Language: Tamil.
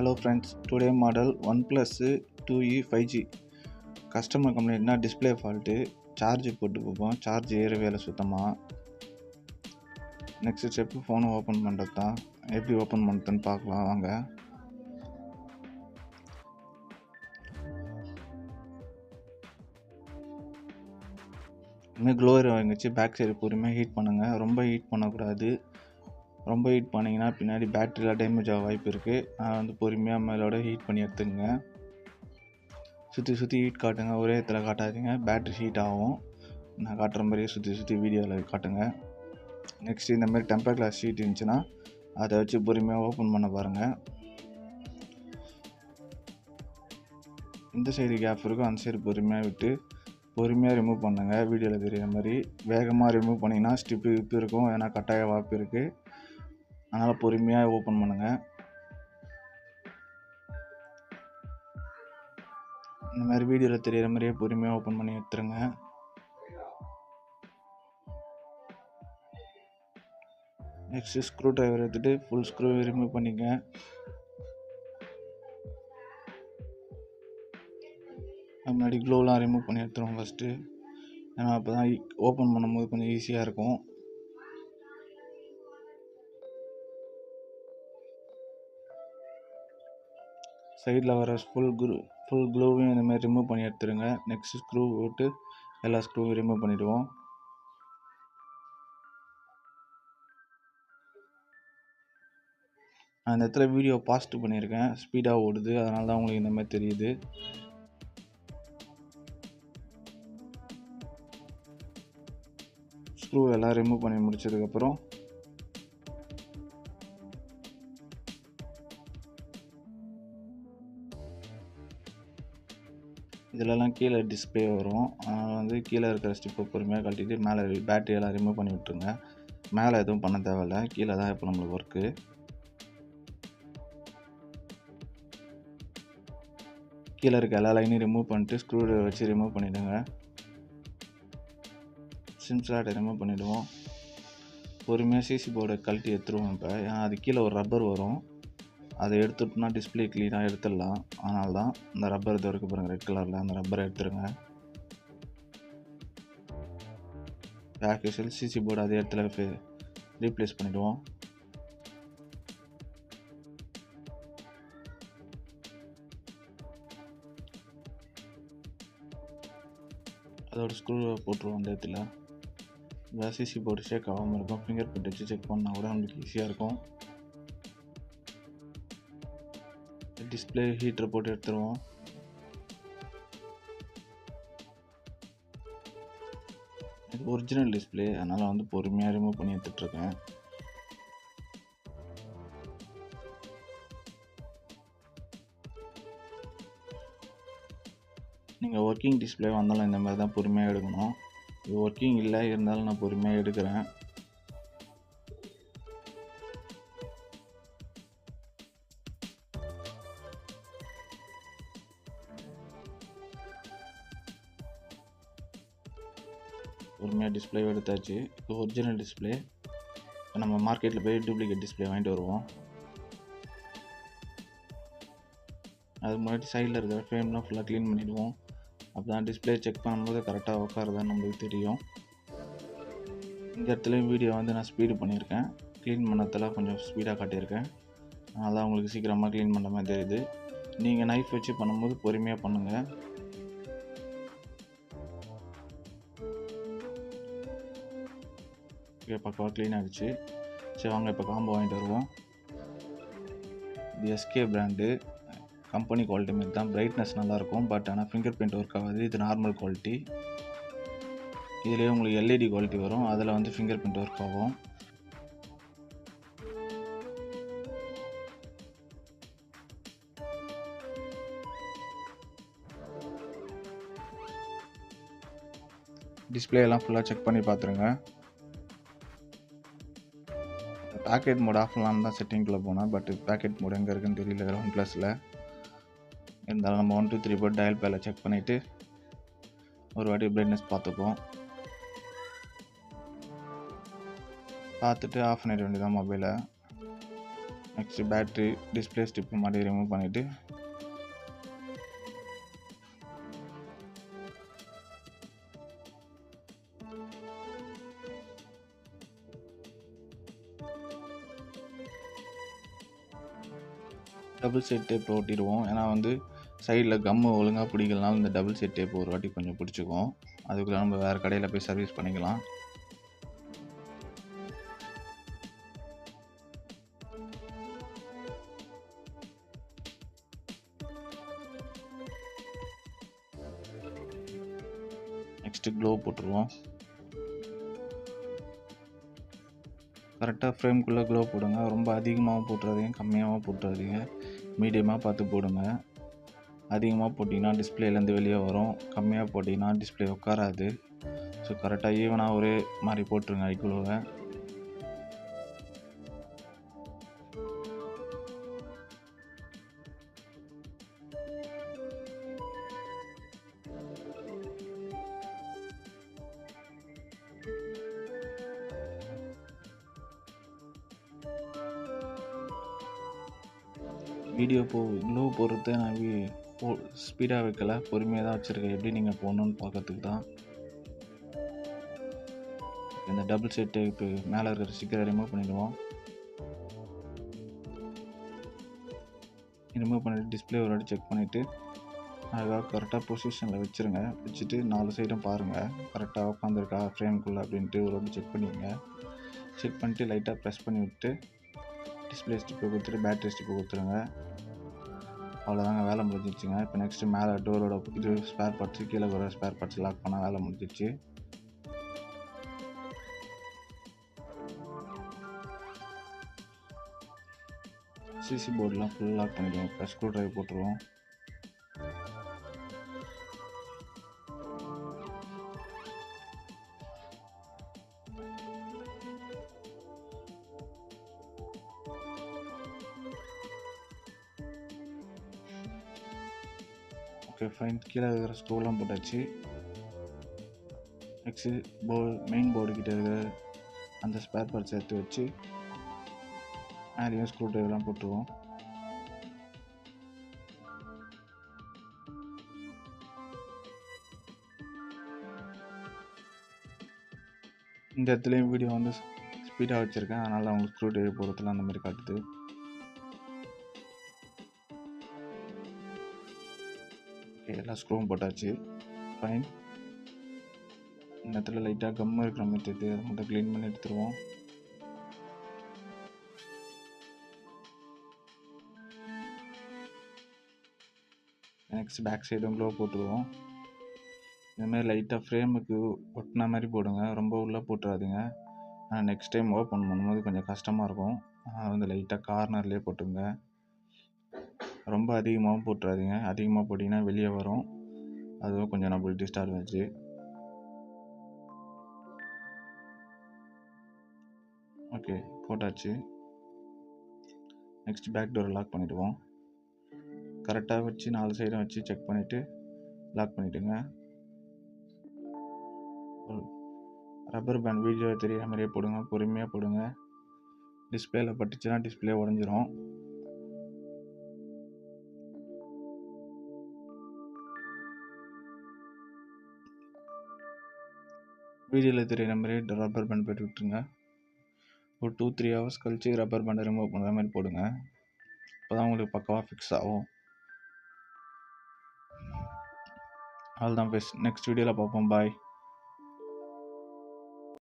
Hello friends, today model OnePlus 2E 5G customer கம்ப்ளைண்ட்னா டிஸ்பிளே ஃபால்ட்டு. சார்ஜ் போட்டு பார்ப்போம், சார்ஜ் ஏறவே இல்லை சுத்தமாக. நெக்ஸ்ட் ஸ்டெப்பு ஃபோனை ஓப்பன் பண்ணுறது தான். எப்படி ஓப்பன் பண்ணுறதுன்னு பார்க்கலாம் வாங்க. இன்னும் க்ளோவர் வாங்கிச்சு. பேக் சைடு பொறுமையாக ஹீட் பண்ணுங்கள், ரொம்ப ஹீட் பண்ணக்கூடாது. ரொம்ப ஹீட் பண்ணிங்கன்னா பின்னாடி பேட்டரியில் டேமேஜ் ஆக வாய்ப்பு இருக்குது. நான் பொறுமையாக மேலோட ஹீட் பண்ணி எடுத்துங்க. சுற்றி ஹீட் காட்டுங்க, ஒரே இடத்துல காட்டாதீங்க, பேட்டரி ஹீட் ஆகும். நான் காட்டுற மாதிரியே சுற்றி வீடியோவில் காட்டுங்க. நெக்ஸ்ட் இந்த மாதிரி டெம்பர் கிளாஸ் ஷீட் இருந்துச்சுன்னா அதை வச்சு பொறுமையாக ஓப்பன் பண்ண பாருங்கள். இந்த சைடு கேப் இருக்கும், அந்த சைடு பொறுமையாக விட்டு பொறுமையாக ரிமூவ் பண்ணுங்கள். வீடியோவில் தெரிகிற மாதிரி வேகமாக ரிமூவ் பண்ணிங்கன்னா ஸ்டிப்பு இருக்கும், ஏன்னா கட்டாய வாய்ப்பு இருக்குது. அதனால் பொறுமையாக ஓப்பன் பண்ணுங்கள். இந்த மாதிரி வீடியோவில் தெரிகிற மாதிரியே பொறுமையாக ஓப்பன் பண்ணி எடுத்துருங்க. நெக்ஸ்ட்டு ஸ்க்ரூ ட்ரைவர் எடுத்துகிட்டு ஃபுல் ஸ்க்ரூ ரிமூவ் பண்ணிங்க. முன்னாடி க்ளோலாம் ரிமூவ் பண்ணி எடுத்துருவோம் ஃபஸ்ட்டு, ஏன்னா அப்போ தான் ஓப்பன் பண்ணும்போது கொஞ்சம் ஈஸியாக இருக்கும். சைடில் வர ஃபுல் க்ளூவையும் இந்த மாதிரி ரிமூவ் பண்ணி எடுத்துருங்க. நெக்ஸ்ட் ஸ்க்ரூ போட்டு எல்லா ஸ்க்ரூவையும் ரிமூவ் பண்ணிவிடுவோம். நான் இந்த இடத்துல வீடியோ பாஸ்ட் பண்ணியிருக்கேன், ஸ்பீடாக ஓடுது, அதனால தான் உங்களுக்கு இந்த மாதிரி தெரியுது. ஸ்க்ரூ எல்லாம் ரிமூவ் பண்ணி முடிச்சதுக்கப்புறம் இதிலலாம் கீழே டிஸ்பிளே வரும். கீழே இருக்கிற ஸ்டிப்பை பொறுமையாக கழட்டிட்டு மேலே பேட்டரியெல்லாம் ரிமூவ் பண்ணி விட்டுருங்க. மேலே எதுவும் பண்ண தேவையில்லை, கீழே தான் இப்போ நம்மளுக்கு ஒர்க்கு. கீழே இருக்க எல்லா லைனையும் ரிமூவ் பண்ணிட்டு ஸ்க்ரூ வச்சு ரிமூவ் பண்ணிவிடுங்க. சிம் ஸ்லாட்டை ரிமூவ் பண்ணிவிடுவோம். பொறுமையாக சிசி போர்டை கழட்டி எடுத்துருவோம். இப்போ ஏன்னா அது கீழே ஒரு ரப்பர் வரும், அதை எடுத்துட்டோம்னா டிஸ்பிளே க்ளீனாக எடுத்துடலாம். அதனால தான் இந்த ரப்பர் இது வரைக்கும் பாருங்கள், ரெட் கலரில் அந்த ரப்பரை எடுத்துருங்க. பேக் யூஸ்வல் சிசி போர்டு அதே இடத்துல ரீப்ளேஸ் பண்ணிவிடுவோம். அதோட ஸ்க்ரூவை போட்டுருவோம் அந்த இடத்துல. சிசி போர்டு ஷேக் ஆகாமல் இருக்கும். ஃபிங்கர் பிரிண்ட் வச்சு செக் பண்ணால் கூட நம்மளுக்கு ஈஸியாக இருக்கும். டிஸ்பிளே ஹீட்டரை போட்டு எடுத்துருவோம். இது ஒரிஜினல் டிஸ்பிளே, அதனால் பொறுமையாக ரிமூவ் பண்ணி எடுத்துட்ருக்கேன். நீங்கள் ஒர்க்கிங் டிஸ்பிளே வந்தாலும் இந்த மாதிரி தான் பொறுமையாக எடுக்கணும். இது ஒர்க்கிங் இல்லை, இருந்தாலும் நான் பொறுமையாக எடுக்கிறேன். பொறுமையாக டிஸ்பிளே எடுத்தாச்சு. இது ஒரிஜினல் டிஸ்பிளே. நம்ம மார்க்கெட்டில் போய் டூப்ளிகேட் டிஸ்பிளே வாங்கிட்டு வருவோம். அது முன்னாடி சைடில் இருக்கிற ஃப்ரேம்லாம் ஃபுல்லாக க்ளீன் பண்ணிவிடுவோம். அப்போ தான் டிஸ்பிளே செக் பண்ணும்போது கரெக்டாக உட்காருதான்னு நம்மளுக்கு தெரியும். இந்த இடத்துலையும் வீடியோ நான் ஸ்பீடு பண்ணியிருக்கேன். க்ளீன் பண்ணதெல்லாம் கொஞ்சம் ஸ்பீடாக காட்டியிருக்கேன், அதனால தான் உங்களுக்கு சீக்கிரமாக க்ளீன் பண்ணுற மாதிரி தெரியுது. நீங்கள் நைஃப் வச்சு பண்ணும்போது பொறுமையாக பண்ணுங்கள். பக்கவாக க்ளீன் ஆகிடுச்சு. சரி வாங்க இப்போ காம்போ வாங்கிட்டு வருவோம். இது எஸ்கே பிராண்டு, கம்பெனி குவாலிட்டி மாதிரி தான். பிரைட்னஸ் நல்லாயிருக்கும், பட் ஆனால் ஃபிங்கர் பிரிண்ட் ஒர்க் ஆகாது. இது நார்மல் குவாலிட்டி. இதுலேயே உங்களுக்கு எல்இடி குவாலிட்டி வரும், அதில் ஃபிங்கர் பிரிண்ட் ஒர்க் ஆகும். டிஸ்பிளே எல்லாம் ஃபுல்லாக செக் பண்ணி பார்த்துருங்க. பேக்கெட் மோட் ஆஃப் பண்ணலான்னு தான் செட்டிங்கில் போனேன், பட் பேக்கெட் மோட் எங்கே இருக்குன்னு தெரியல OnePlusல. இருந்தாலும் நம்ம 1 2 3 போட்டு டயல் பேடில் செக் பண்ணிவிட்டு ஒரு வாட்டி பிரைட்னஸ் பார்த்துப்போம். பார்த்துட்டு ஆஃப் பண்ணிட வேண்டியதான் மொபைலை. நெக்ஸ்ட்டு பேட்ரி டிஸ்பிளே ஸ்ட்ரிப்பு மாதிரி ரிமூவ் பண்ணிவிட்டு டபுள் சைட் டேப் ஒட்டிடுவோம். ஏன்னா வந்து சைடில் கம்மு ஒழுங்காக பிடிக்கலனாலும் இந்த டபுள் சைட் டேப் ஒரு வாட்டி கொஞ்சம் பிடிச்சிக்கும். அதுக்குள்ளே நம்ம வேறு கடையில் போய் சர்வீஸ் பண்ணிக்கலாம். நெக்ஸ்ட்டு க்ளோ போட்டுருவோம். கரெக்டாக ஃப்ரேம்குள்ளே க்ளோ போடுங்க. ரொம்ப அதிகமாகவும் போட்டுறாதீங்க, கம்மியாகவும் போட்டுறாதீங்க, மீடியமாக பார்த்து போடுங்க. அதிகமாக போட்டிங்கன்னா டிஸ்பிளேலேருந்து வெளியே வரும், கம்மியாக போட்டிங்கன்னா டிஸ்பிளே உட்காராது. ஸோ கரெக்டாக ஈவனாக ஒரே மாதிரி போட்டுருங்க ஐக்ளோவை. வீடியோ க்ளோ போடுறத நான் ஸ்பீடாக வைக்கல, பொறுமையாக தான் வச்சுருக்கேன். எப்படி நீங்கள் போடணுன்னு பார்க்கறதுக்கு தான். இந்த டபுள் சைட் டேப்பு மேலே இருக்கிற ஸ்டிக்கரை ரிமூவ் பண்ணிவிடுவோம். ரிமூவ் பண்ணிவிட்டு டிஸ்பிளே ஒரு வாட்டி செக் பண்ணிவிட்டு அதுக்காக கரெக்டாக பொசிஷனில் வச்சுருங்க. வச்சுட்டு 4 சைடும் பாருங்கள் கரெக்டாக உட்காந்துருக்கா ஃப்ரேம்குள்ளே அப்படின்ட்டு ஒரு வாட்டி செக் பண்ணிடுங்க. செக் பண்ணிட்டு லைட்டாக ப்ரெஸ் பண்ணி விட்டு டிஸ்பிளே ஸ்டிப்பை கொடுத்துட்டு பேட்டரி ஸ்டிப்பை கொடுத்துருங்க. அவ்வளோதாங்க, வேலை முடிஞ்சிடுச்சுங்க. இப்போ நெக்ஸ்ட்டு மேலே டோரோட இது ஸ்பேர் பார்ட்ஸு, கீழே வர ஸ்பேர் பார்ட்ஸ் லாக் பண்ணால் வேலை முடிஞ்சிடுச்சு. சிசி போர்டெலாம் ஃபுல் லாக் பண்ணிடுவோம். இப்போ ஸ்க்ரூ ட்ரைவர் போட்டுருவோம். ஓகே ஃபைன், கீழே இருக்கிற ஸ்க்ரூலாம் போட்டாச்சு. நெக்ஸ்ட்டு மெயின் போர்டு கிட்டே இருக்கிற அந்த ஸ்பேர் பார்ட்ஸ் எடுத்து வச்சு மேலேயும் ஸ்க்ரூ ட்ரைவர்லாம் போட்டுருவோம். இந்த இடத்துலையும் வீடியோ வந்து ஸ்பீடாக வச்சுருக்கேன், அதனால் அவங்களுக்கு ஸ்க்ரூ ட்ரைவர் போடுறதுல அந்த மாதிரி காட்டுது. ஓகே, எல்லா ஸ்க்ரூவும் போட்டாச்சு. ஃபைன். இந்த இடத்துல லைட்டாக கம்மு இருக்கிற மாதிரி தெரியுது, அதை மட்டும் க்ளீன் பண்ணி எடுத்துருவோம். நெக்ஸ்ட் பேக் சைடும் க்ளோ போட்டுருவோம். இதுமாதிரி லைட்டாக ஃப்ரேமுக்கு ஒட்டின மாதிரி போடுங்க, ரொம்ப உள்ளே போட்டுறாதீங்க. ஆனால் நெக்ஸ்ட் டைம் ஓப்பன் பண்ணும்போது கொஞ்சம் கஷ்டமாக இருக்கும். அதனால் வந்து லைட்டாக கார்னர்லேயே போட்டுங்க. ரொம்ப அதிகமாகவும் போட்டுறாதீங்க, அதிகமாக போட்டிங்கன்னா வெளியே வரும், அதுவும் கொஞ்சம் நம்மளுக்கு டிஸ்டர்பன்ஸு. ஓகே போட்டாச்சு. நெக்ஸ்ட் பேக் டோரை லாக் பண்ணிவிடுவோம். கரெக்டாக வச்சு 4 சைடும் வச்சு செக் பண்ணிவிட்டு லாக் பண்ணிவிடுங்க. ரப்பர் பேண்ட் வீடியோ தெரியாத மாதிரியே போடுங்க, பொறுமையாக போடுங்க. டிஸ்பிளேல பட்டுச்சுன்னா டிஸ்பிளே உடஞ்சிரும். வீடியோவில் தெரியிற மாதிரி ரப்பர் பேண்ட் போட்டு விட்டுருங்க. ஒரு 2-3 ஹவர்ஸ் கழிச்சு ரப்பர் பேண்டை ரிமூவ் பண்ணுற மாதிரி போடுங்க. அப்போ தான் உங்களுக்கு பக்காவாக ஃபிக்ஸ் ஆகும். அவ்வளோதான் பெஸ்ட். நெக்ஸ்ட் வீடியோவில் பார்ப்போம். பாய்.